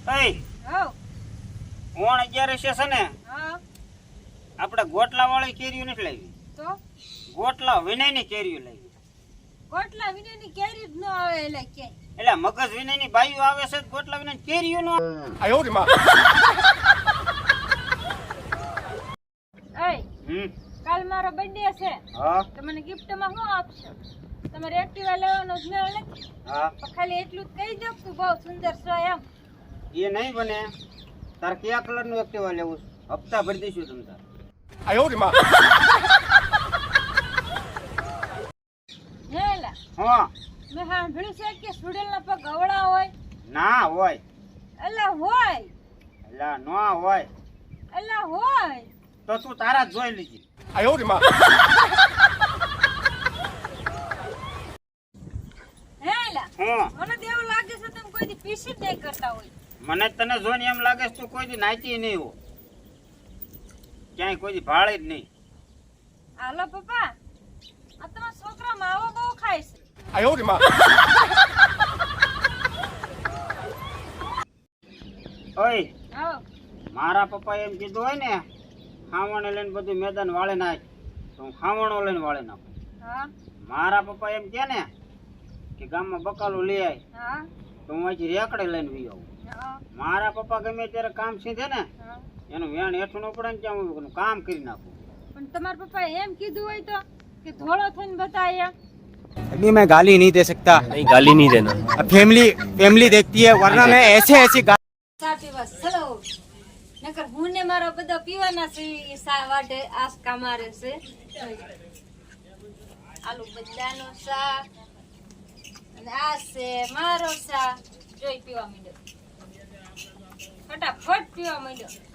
એય હાઉ ઓણ 11 છે ને હા આપણે ગોટલા વાળી કેરીઓ નથી લાવી તો ગોટલા વિનયની કેરીઓ લાવી ગોટલા વિનાની કેરી જ ન આવે એટલે કે એટલે મગજ વિનયની બાઈઓ આવે છે ગોટલા વિનયની કેરીઓ નો આયો રે માં એય કાલ મારો બર્થડે છે હા તો મને ગિફ્ટ માં શું આપશો તમારે એક્ટિવા લેવાનો જ મેળ નથી હા તો ખાલી એટલું જ કહી દો તું બહુ સુંદર છો એમ એ નહીં બને તાર કયા કલર નું એક્ટિવા લેવું છે? હપ્તા ભરી દઈશું તમ તાર આયો રે માં હેલા હા મેં સાંભળ્યું છે કે સુડેલના પગ અવળા હોય ના હોય એલા હોય એલા નો હોય એલા હોય તો તું તારા જ જોઈ લીધી આયો રે માં હેલા હા મને તો એવું લાગે છે તમે કોઈ દી પીસી જ નહીં કરતા હોય મને તને જોઈને એમ લાગે છે તું કોઈ દી નાચી નહીં હો ક્યાંય કોઈ દી ભાળે જ નહીં હાલો પપ્પા આ તમારા છોકરા માવો બહુ ખાય છે આયો રે માં ઓય આવો મારા પપ્પા એમ કીધું હોય ને ખાવણ લઈને બધું મેદાન વાળે નાખ તો હું ખાવણો લઈને વાળે નાખું હા મારા પપ્પા એમ કે ને કે ગામમાં બકાલું લઈ આય હા તો હું અહીંથી રેકડે લઈને વી આવું હા મારા પપ્પા ગમે ત્યારે કામ સીધે ને હા એનું વેણ હેઠું ન પડે ને ત્યાં હું કામ કરી નાખું પણ તમારા પપ્પા એમ કીધું હોય તો કે ધોળો થઈને બતાયા अभी मैं गाली नहीं दे सकता। नहीं गाली नहीं देना। अब फैमिली देखती है, वरना मैं ऐसे ચા પીવા ચલો નકર હું ને મારો બધો પીવાના છે ઈ સા વાટે આસકા મારે છે આલુ બદલાનો શાક અને આ છે મારો શાક જોઈ પીવા માંડ્યો ફટાફટ પીવા માંડ્યો